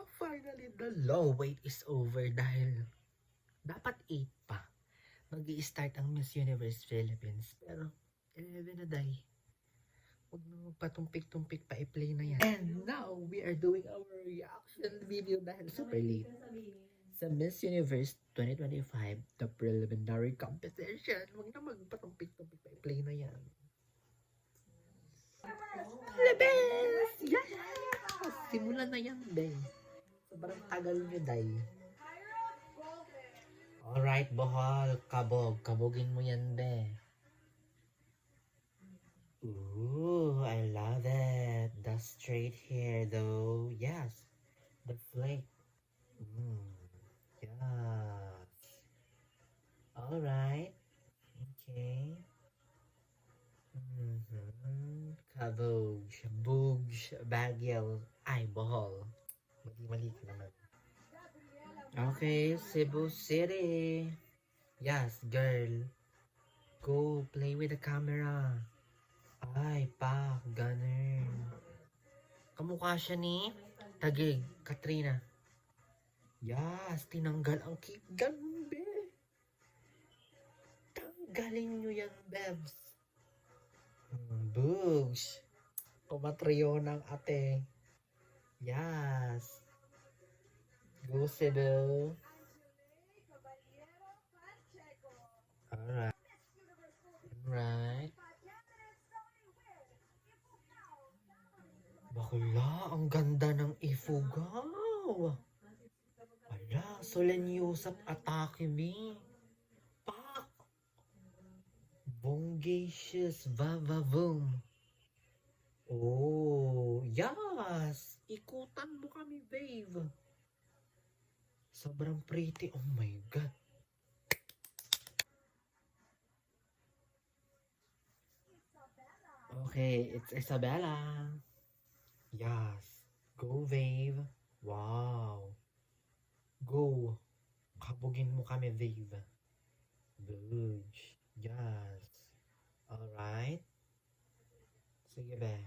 finally the long wait is over dahil dapat 8 pa. Mag-i-start ang Miss Universe Philippines. Pero 11 na day. Huwag na magpatumpik-tumpik pa, i-play na yan. And now, we are doing our reaction video dahil super late. Sa Miss Universe 2025, the preliminary competition. Huwag na magpatumpik-tumpik pa, i-play na yan. Lebes! Yes! Simulan na yan, day. Sobrang tagal nyo, day. Alright, Bohol. Kabog. Kabogin mo yan, be. Ooh, I love it. The straight hair, though. Yes. The flake. Yes. Alright. Okay. Kabog. Bug. Baguio. Ay, Bohol. Mali ka naman. Okay, Cebu City. Yes, girl. Go play with the camera. Ay, ganun. Kamukha siya ni Taguig, Katrina. Yes, tinanggal ang cake. Ganun, be. Tanggalin nyo yan, bebs. Bugs. Kumatriyo ng ate. Yes. Go, Cebu. Alright. Alright. Bakla, ang ganda ng ifugaw. Wala, Solenyusap atake me. Pak! Bongacious vavavoom. Oh, yes! Ikutan mo kami, babe. Sobrang pretty. Oh my God. Okay, it's Isabella. Yes. Go, babe. Wow. Go. Kabugin mo kami, babe. Budge. Yes. Alright. Sige, be.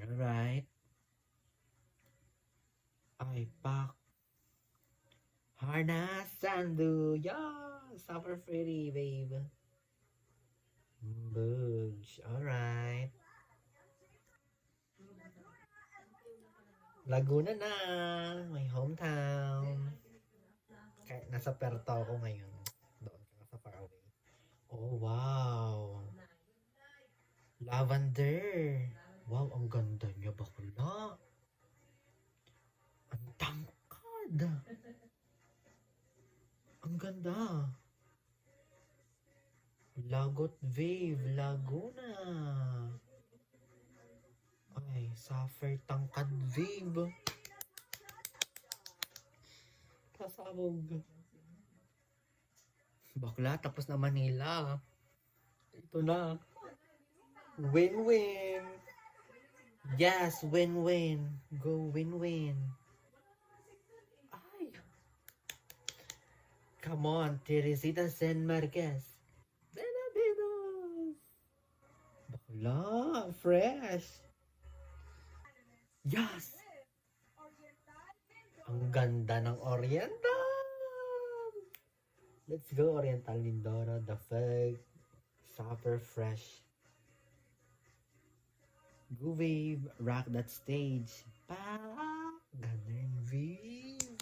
Alright. Ay, pak. Harnas Sandu. Yeah. Super pretty, babe. Budge. Alright. Laguna na. My hometown. Kahit nasa Perto ako ngayon. Doon ka sa far away. Oh, wow. Lavender. Wow, ang ganda niya, bakla. Ang tangkad. Ang ganda. Lagot Wave, Laguna. Ay, suffer tangkad Wave. Pasabog. Bakla, tapos na Manila. Ito na. Win-win. Yes, win-win. Go win-win. Ay. Come on, Teresita San Marquez. Benavides. Bakla, fresh. Yes. Ang ganda ng Oriental. Let's go, Oriental Mindoro. The flag. Super fresh. Go, wave. Rock that stage. Pa! Ganun, wave.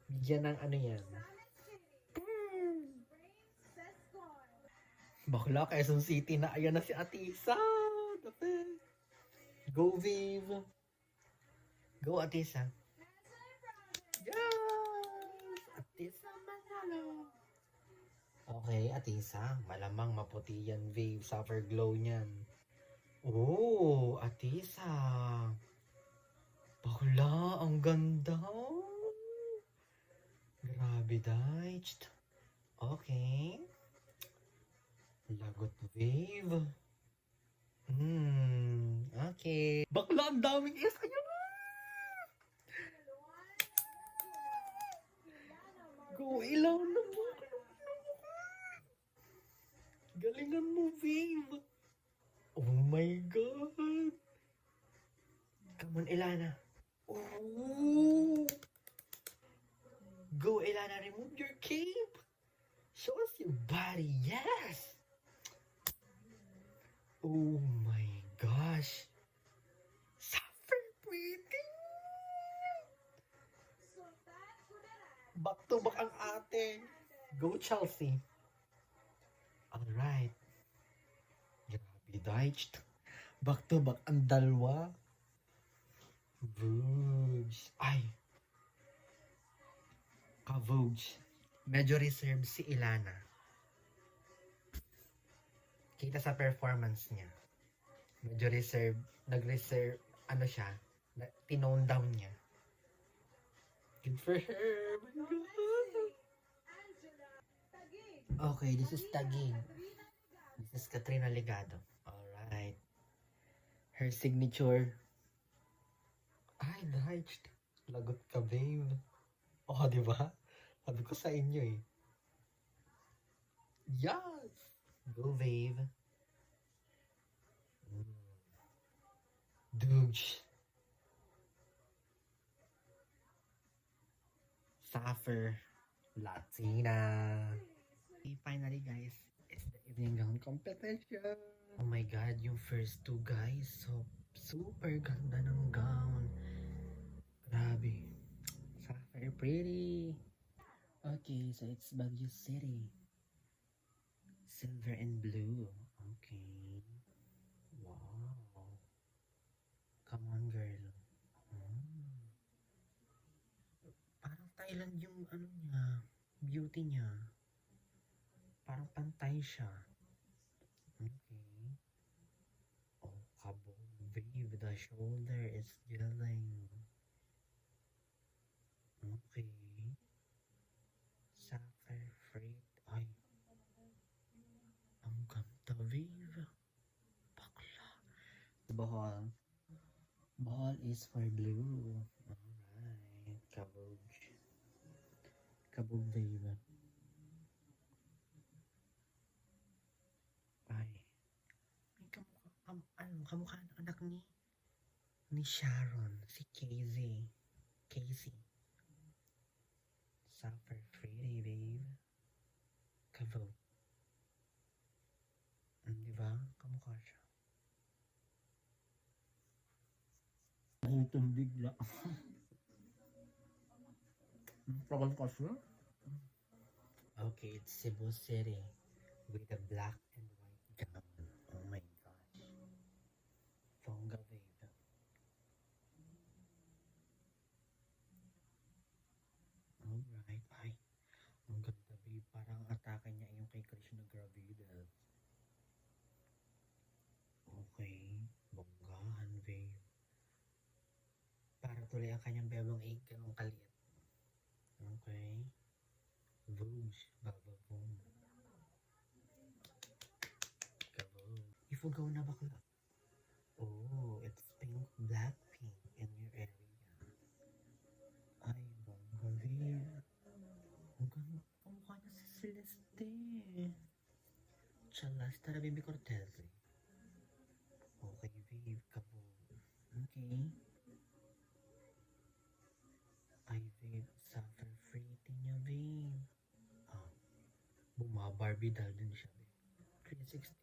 Bigyan ng ano yan. Bakla, Quezon City na. Ayan na si Atisa. The flag. Go, wave. Go, Atisa. Yes! Atisa Manalo. Okay, Atisa. Malamang maputi yan, wave. Suffer glow niyan. Oh, Atisa. Bakla, ang ganda. Grabe, dahil. Okay. Lagot wave. Okay. Bakla, ang daming is. Ayun na. Go, ilaw na mo. Galingan mo, Viv. Oh my gosh. Super pretty. Back to back ang ate. Go Chelsea. Alright. Grabe, Deitch. Back to back ang dalawa. Vogue. Ay. Ka-Vogue. Medyo reserved si Ilana. Kita sa performance niya. Medyo reserved. Nag-reserve. Ano siya? Tinone down niya. Good for her. My God. Okay, this is Taguig. This is Katrina Legado. Alright. Her signature. Ay, nice. Lagot ka, babe. Oh, di ba? Sabi ko sa inyo eh. Yes! Go, babe. Douche. Suffer. Latina. Okay, finally, guys, it's the evening gown competition. Oh my God, yung first two guys, so super ganda ng gown. Grabe. Suffer pretty. Okay, so it's Baguio City. Silver and blue. Okay. Wow. Come on, girl. Hmm. Parang Thailand yung ano niya, beauty niya. Parang pantay siya. Okay. Oh, kabog, babe. The shoulder is yelling. Okay. Sapphire freight. Ay. Ang ganda, babe. Bakla. Bahal. Bahal is for blue. Alright. Kabog. Kabog, babe. Ay. May kamukha ng anak ni Sharon. Si Casey. Casey. Super pretty, babe. Kabog. Diba? Kamukha siya. Nahitom bigla. Tagal kasi. Okay, it's Cebu City with a black and white gown. Oh my gosh. Bongga, babe. Alright. Ay, ang ganda, babe. Parang atake niya yung kay Krishna Gravidas. Okay. Bonggahan, babe. Para tuloy ang kanyang bebang ang kaliit. Okay. Vogue. Baba boom. Kabog. Ifugaw na bakla. Oh, it's pink, black, pink in your area. Ay, bongga, babe. Ang ganda. Kamukha niya si Celeste. Chalas, tara, baby Cortez. Okay, babe. Kabog. Okay. Ay, babe. Suffer free niya, babe. Ah, Barbie doll din siya, babe. 360.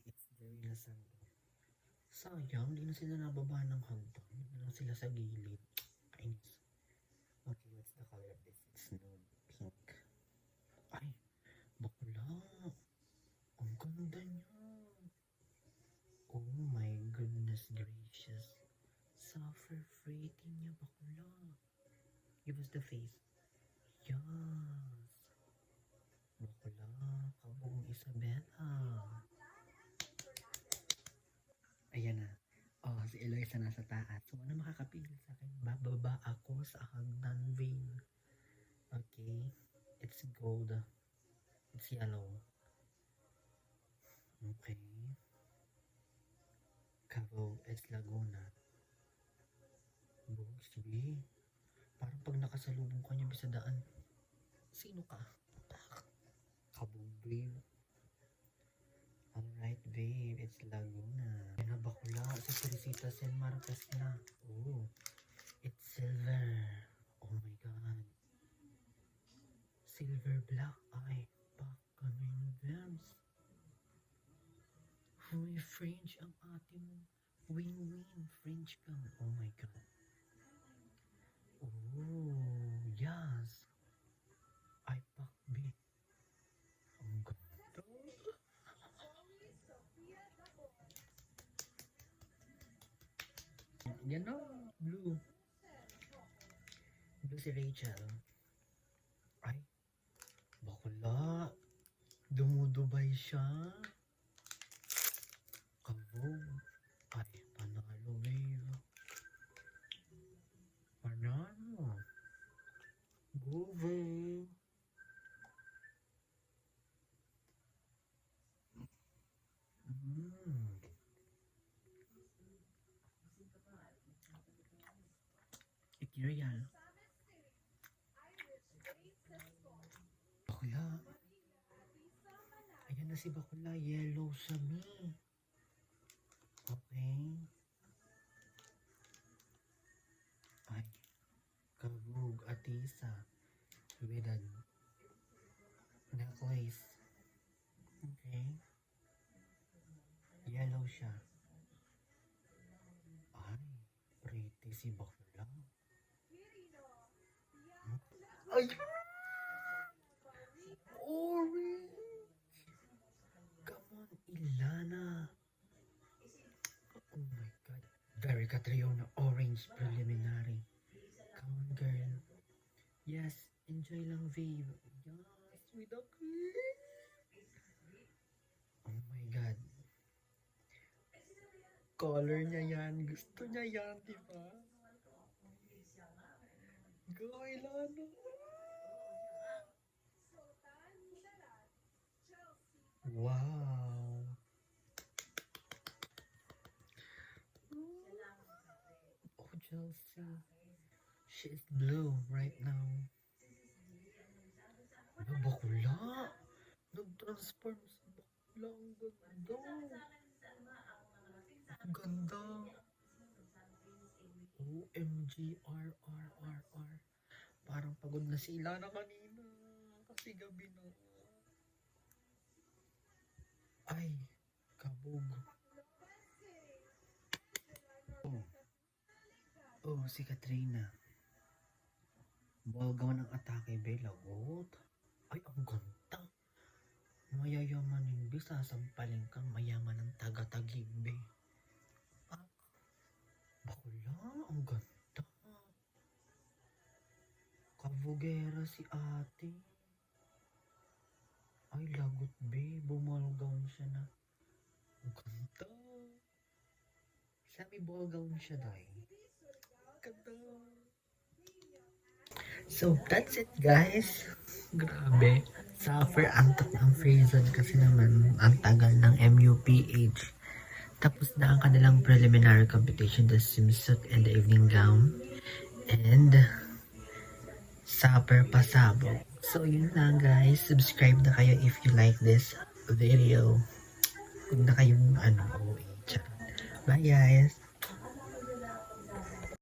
It's very nasando. Sayang, di na sila nababa ng hagdan. Di na lang sila sa gilid. Kainis. Okay, what's the color of this? It's nude pink. Ay, bakla. Ang ganda niya. Oh my goodness gracious. Suffer pretty niya, bakla. Give us the face. Yes. Bakla, kabong Isabela. Ayan na. Oh, si Eloisa nasa taas. So, ano makakapigil sa akin? Bababa ako sa hagdan vein. Okay. It's gold. It's yellow. Okay. Cabo, it's Laguna. Bugs, B. Parang pag nakasalubong ka niya sa daan. Sino ka? Kabog, babe. Alright, babe. It's Laguna. Yan na bakula. Sa Teresita San Marcos na. Oh. It's silver. Oh my God. Silver black. Ay, back kami, Vems. May French ang ate mo. Win-win. French ka. Oh my God. Oh, yes. Ay, pakbe. Ang ganda. Yan o. Blue. Blue si Rachel. Ay, bakla. Dumudubay siya. Kabog. Ay, panalo, babe. Panalo. Go, babe. Ikirial. Bakla. Ayan na si Bakla. Yellow siya, me. Okay. Ay. Kabog. Atisa. With a necklace. Okay. Yellow siya. Ay. Pretty si Bakla. Ay! Orange! Come on, Ilana. Oh my God. Very Catriona orange preliminary. Come on, girl. Yes, enjoy lang, babe. Yes, with a kiss. Oh my God. Color niya yan. Gusto niya yan, di ba? Go, Ilana. Wow. Oh, Chelsea. She is blue right now. Ano, bakula? Nag-transform sa bakula. Ang ganda. Ang ganda. OMG, R. Parang pagod na si Ilana kanina. Kasi gabi na. Ay, kabog. Oh, si Katrina. Buwagaw ng atake, be. Lagot. Ay, ang ganda. Mayayamanin, be. Sasampalin kang mayaman ng taga-tagig, be. Ah, bakula. Ang ganda. Kabugera si ate. Ay, lagot, be. Bumalgaw siya na. Ang ganda. Sabi, bumalgaw siya, day. Ganda. So, that's it, guys. Grabe. Suffer antok ng Frozen kasi naman ang tagal ng MUPH. Tapos na ang kanilang preliminary competition, the swimsuit and the evening gown. And supper pasabog. So, yun lang, guys. Subscribe na kayo if you like this video. Huwag na kayong OA. Bye, guys.